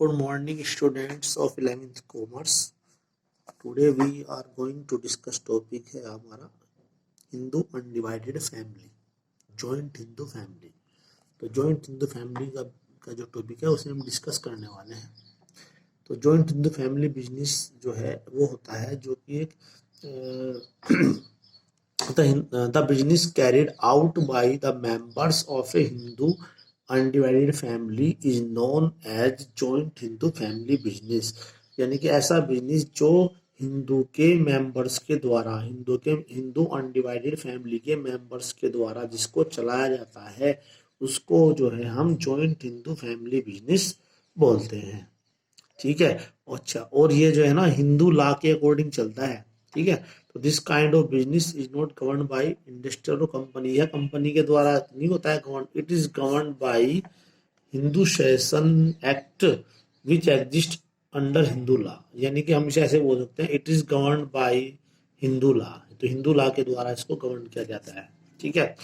Good morning, students of 11th Commerce. Today we are going to discuss topic है हमारा Hindu undivided family, joint Hindu family. तो joint Hindu family का जो topic है उसे हम डिस्कस करने वाले हैं। तो जॉइंट हिंदू फैमिली बिजनेस जो है वो होता है जो कि एक the business carried out by the members of a Hindu undivided family is known as joint Hindu family business. यानी कि ऐसा बिजनेस जो हिंदू के मेंबर्स के द्वारा, हिंदू अनडिवाइडेड फैमिली के मेंबर्स के द्वारा जिसको चलाया जाता है उसको जो है हम जॉइंट हिंदू फैमिली बिजनेस बोलते हैं। ठीक है। अच्छा, और ये जो है ना हिंदू लॉ के अकॉर्डिंग चलता है। ठीक है। तो this kind of business is not govern by industrial company, यह कंपनी के द्वारा नहीं होता है govern, it is govern by Hindu session act which exist under Hindu law. यानी कि हम इसे ऐसे बोल सकते हैं, it is govern by Hindu law. तो हिंदू लॉ के द्वारा इसको गवर्न किया जाता है। ठीक है।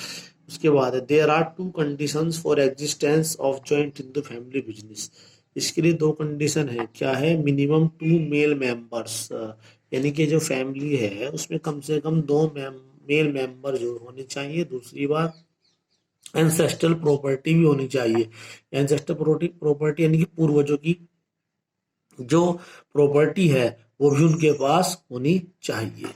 उसके बाद है there are two conditions for existence of joint Hindu family business. इसके लिए दो कंडीशन है। क्या है? मिनिमम 2 मेल मेंबर्स, यानी कि जो फैमिली है उसमें कम से कम 2 मेल मेंबर जो होने चाहिए। दूसरी बात, एंसेस्ट्रल प्रॉपर्टी भी होनी चाहिए। एंसेस्ट्रल प्रॉपर्टी यानी कि पूर्वजों की जो प्रॉपर्टी है वो भी उनके पास होनी चाहिए।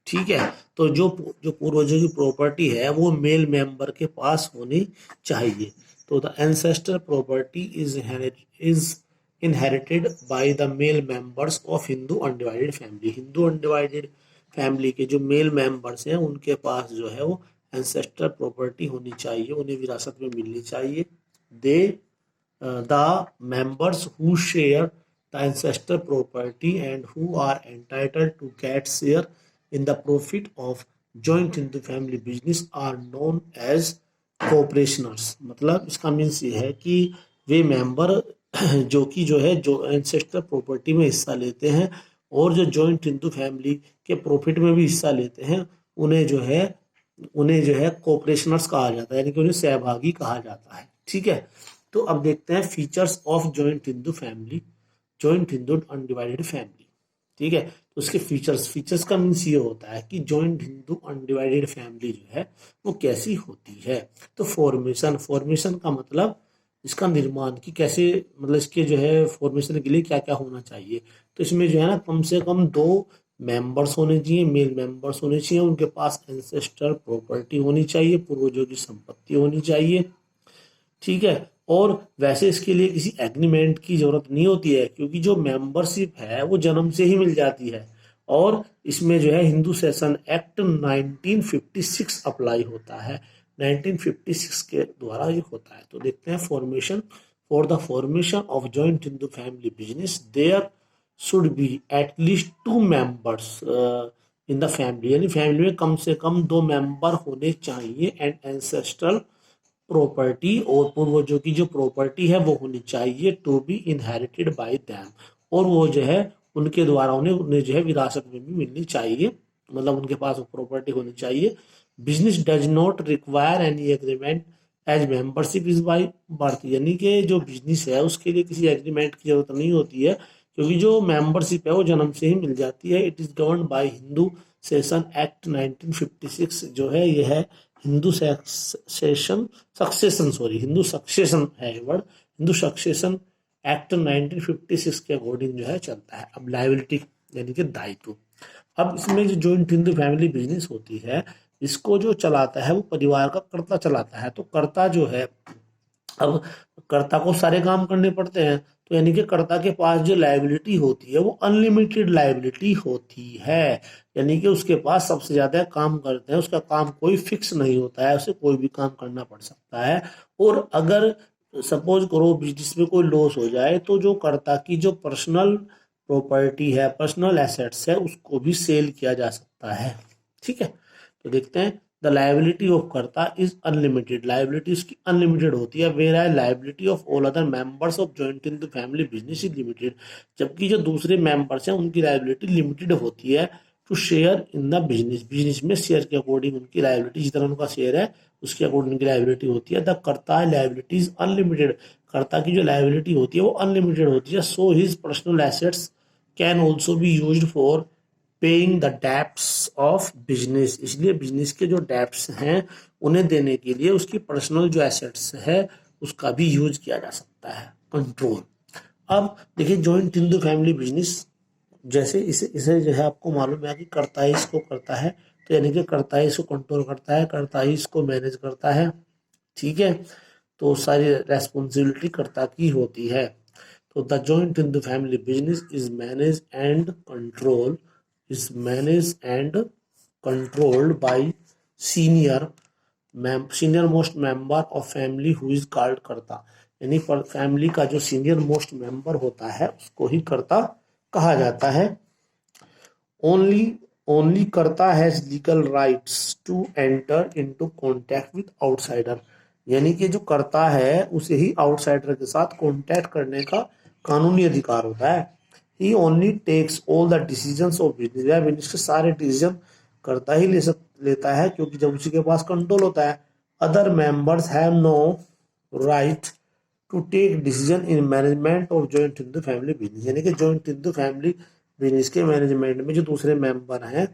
ठीक है। तो जो पूर्वजों की प्रॉपर्टी है वो मेल मेंबर के पास होनी चाहिए। तो the ancestor property is inherited by the male members of Hindu undivided family. Hindu undivided family के जो मेल मेंबर्स हैं उनके पास जो है वो एंसेस्टर प्रॉपर्टी होनी चाहिए, उन्हें विरासत में मिलनी चाहिए। They the members who share the ancestor property and who are entitled to get share in the profit of joint Hindu family business are known as corporationers। मतलब इसका मीन्स ये है कि वे मेंबर जो है जो एंसेस्टर प्रॉपर्टी में हिस्सा लेते हैं और जो जॉइंट हिंदू फैमिली के प्रॉफिट में भी हिस्सा लेते हैं उन्हें जो है कॉर्पोरेशनर्स कहा जाता है, यानी कि उन्हें सहभागी कहा जाता है। ठीक है। तो अब देखते हैं features of joint Hindu family, joint Hindu undivided family. ठीक है। तो उसके फीचर्स का मीन्स ये होता है कि जॉइंट हिंदू अनडिवाइडेड फैमिली जो है वो कैसी होती है। तो फॉर्मेशन का मतलब इसका निर्माण की कैसे, मतलब इसके जो है फॉर्मेशन के लिए क्या क्या होना चाहिए। तो इसमें जो है ना कम से कम 2 मेंबर्स होने चाहिए, मेल मेंबर्स होने चाहिए, उनके पास एंसेस्ट्रल प्रॉपर्टी होनी चाहिए, पूर्वजों की संपत्ति होनी चाहिए। ठीक है। और वैसे इसके लिए किसी एग्रीमेंट की जरूरत नहीं होती है क्योंकि जो मेंबरशिप है वो जन्म से ही मिल जाती है। और इसमें जो है हिंदू सेशन एक्ट 1956 अप्लाई होता है, 1956 के द्वारा ये होता है। तो देखते हैं formation. For the formation of joint Hindu family business there should be at least 2 members in the family, यानी फैमिली में कम से कम 2 मेंबर होने चाहिए। एंड एंसेस्ट्रल प्रॉपर्टी, और पूर्वजों की जो प्रॉपर्टी है वो होनी चाहिए to be inherited by them, और वो जो है उनके द्वारा उन्हें जो है विरासत में भी मिलनी चाहिए, मतलब उनके पास वो प्रॉपर्टी होनी चाहिए। Business does not require any agreement as membership is by birth, यानी कि जो बिजनेस है उसके लिए किसी एग्रीमेंट की जरूरत नहीं होती है क्योंकि जो मेंबरशिप है वो जन्म से ही मिल जाती है। It is govern by Hindu session act 1956 जो है यह है हिंदू सक्सेशन है वर्ड, हिंदू सक्सेशन एक्ट 1956 के अकॉर्डिंग जो है चलता है। अब लायबिलिटी यानी कि दायित्व। अब इसमें जो जॉइंट हिंदू फैमिली बिजनेस होती है इसको जो चलाता है वो परिवार का कर्ता चलाता है। तो कर्ता जो है, अब कर्ता को सारे काम करने पड़ते हैं, तो यानी कि कर्ता के पास जो लायबिलिटी होती है वो अनलिमिटेड लायबिलिटी होती है, यानी कि उसके पास सबसे ज्यादा काम करते हैं, उसका काम कोई फिक्स नहीं होता है, उसे कोई भी काम करना पड़ सकता है। और अगर सपोज करो बिजनेस में कोई लॉस हो जाए तो जो कर्ता की जो पर्सनल प्रॉपर्टी है, पर्सनल एसेट्स है, उसको भी सेल किया जा सकता है। ठीक है। तो देखते हैं the liability of karta is unlimited, liability उसकी अनलिमिटेड होती है। Whereas liability of all other members of joint in the family business is limited, जबकि जो दूसरे मेंबर्स हैं उनकी लायबिलिटी लिमिटेड होती है to share in the business, business में शेयर के अकॉर्डिंग उनकी लायबिलिटी, जितना उनका शेयर है उसके अकॉर्डिंग उनकी लायबिलिटी होती है। द कर्ता लायबिलिटी इज अनलिमिटेड, कर्ता की जो लायबिलिटी होती है वो अनलिमिटेड होती है। So his personal assets can also be used for paying the debts of business, इसलिए बिजनेस के जो डेप्ट्स हैं उन्हें देने के लिए उसकी पर्सनल जो एसेट्स है उसका भी यूज किया जा सकता है। कंट्रोल, अब देखिए जॉइंट हिंदू फैमिली बिजनेस, जैसे इसे इसे जो है आपको मालूम है कि कर्ता ही इसको करता है, तो यानी कि कर्ता ही इसको कंट्रोल करता है, कर्ता ही इसको मैनेज करता है, ठीक है। तो सारी रेस्पॉन्सिबिलिटी कर्ता की होती है। तो the joint Hindu family business is manage and control, is managed and controlled by senior senior most member of family who is called कर्ता, यानी फैमिली का जो सीनियर मोस्ट मेंबर होता है उसको ही कर्ता कहा जाता है। Only karta has legal rights to enter into contact with outsider, यानी कि जो कर्ता है उसे ही आउटसाइडर के साथ कॉन्टैक्ट करने का कानूनी अधिकार होता है। He only takes all the decisions of business, या बिजनेस के सारे डिसीजन करता ही लेता है, क्योंकि जब उसी के पास कंट्रोल होता है। Other members have no right to take decision in management of joint Hindu family business, यानी कि जॉइंट हिंदू फैमिली बिजनेस के मैनेजमेंट में जो दूसरे मेंबर हैं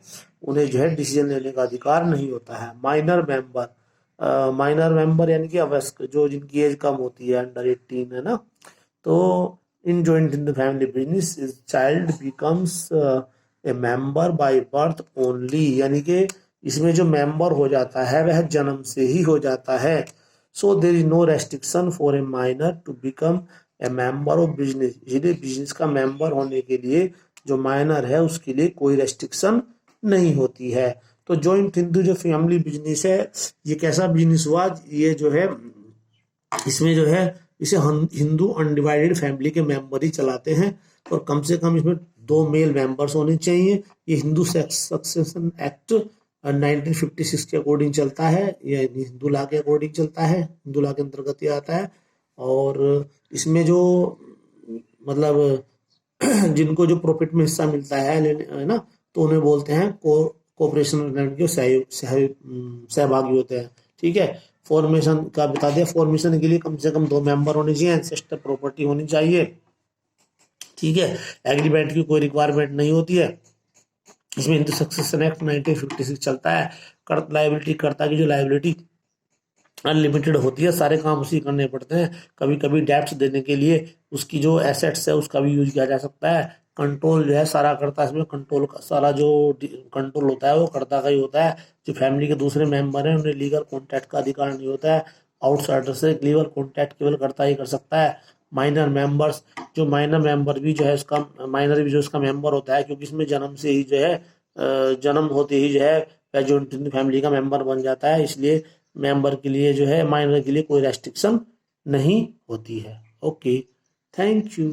उन्हें जो है डिसीजन लेने का अधिकार नहीं होता है। माइनर मेंबर यानी कि अवयस्क, जो जिनकी एज कम होती है, अंडर 18 है ना, तो in joint in the family business child becomes a member by birth only, यानी कि इसमें जो मेंबर हो जाता है वह जन्म से ही हो जाता है। So there is no restriction for a minor to become a member of business, इसलिए बिजनेस का मेंबर होने के लिए जो माइनर है उसके लिए कोई रेस्ट्रिक्शन नहीं होती है। तो जॉइंट हिंदू जो फैमिली बिजनेस है ये कैसा बिजनेस हुआ, ये जो है इसमें जो है इसे हिंदू अनडिवाइडेड फैमिली के मेंबर ही चलाते हैं, और कम से कम इसमें 2 मेल मेंबर्स होने चाहिए। ये हिंदू सक्सेशन एक्ट 1956 के अकॉर्डिंग चलता है, ये हिंदू लॉ के अकॉर्डिंग चलता है, हिंदू लॉ के अंतर्गत ये आता है। और इसमें जो मतलब जिनको जो प्रॉफिट में हिस्सा मिलता है ना, तो उन्हें बोलते हैं कोऑपरेशन के सहभागी होते हैं, ठीक है। फॉर्मेशन का बता दिया, फॉर्मेशन के लिए कम से कम 2 मेंबर होने चाहिए, एंसेस्टर प्रॉपर्टी होनी चाहिए, ठीक है। एग्रीमेंट की कोई रिक्वायरमेंट नहीं होती है। इसमें हिंदू सक्सेशन एक्ट 1956 चलता है। लाइबिलिटी, कर्ता की जो लाइबिलिटी अनलिमिटेड होती है, सारे काम उसी करने पड़ते हैं। कभी कभी डेप्ट देने के लिए उसकी जो एसेट्स है उसका भी यूज किया जा सकता है। कंट्रोल जो है सारा करता है, इसमें कंट्रोल का सारा जो कंट्रोल होता है वो कर्ता का ही होता है। जो फैमिली के दूसरे मेंबर हैं उन्हें लीगल कॉन्टैक्ट का अधिकार नहीं होता है। आउटसाइडर से लीगल कॉन्टैक्ट केवल कर्ता ही कर सकता है। माइनर मेंबर्स, जो माइनर मेंबर भी जो है उसका माइनर भी जो उसका मेंबर होता है, क्योंकि इसमें जन्म से ही जो है जन्म होते ही जो है जॉइंट फैमिली का मेंबर बन जाता है, इसलिए मेंबर के लिए जो है माइनर के लिए कोई रेस्ट्रिक्शन नहीं होती है। Okay, thank you.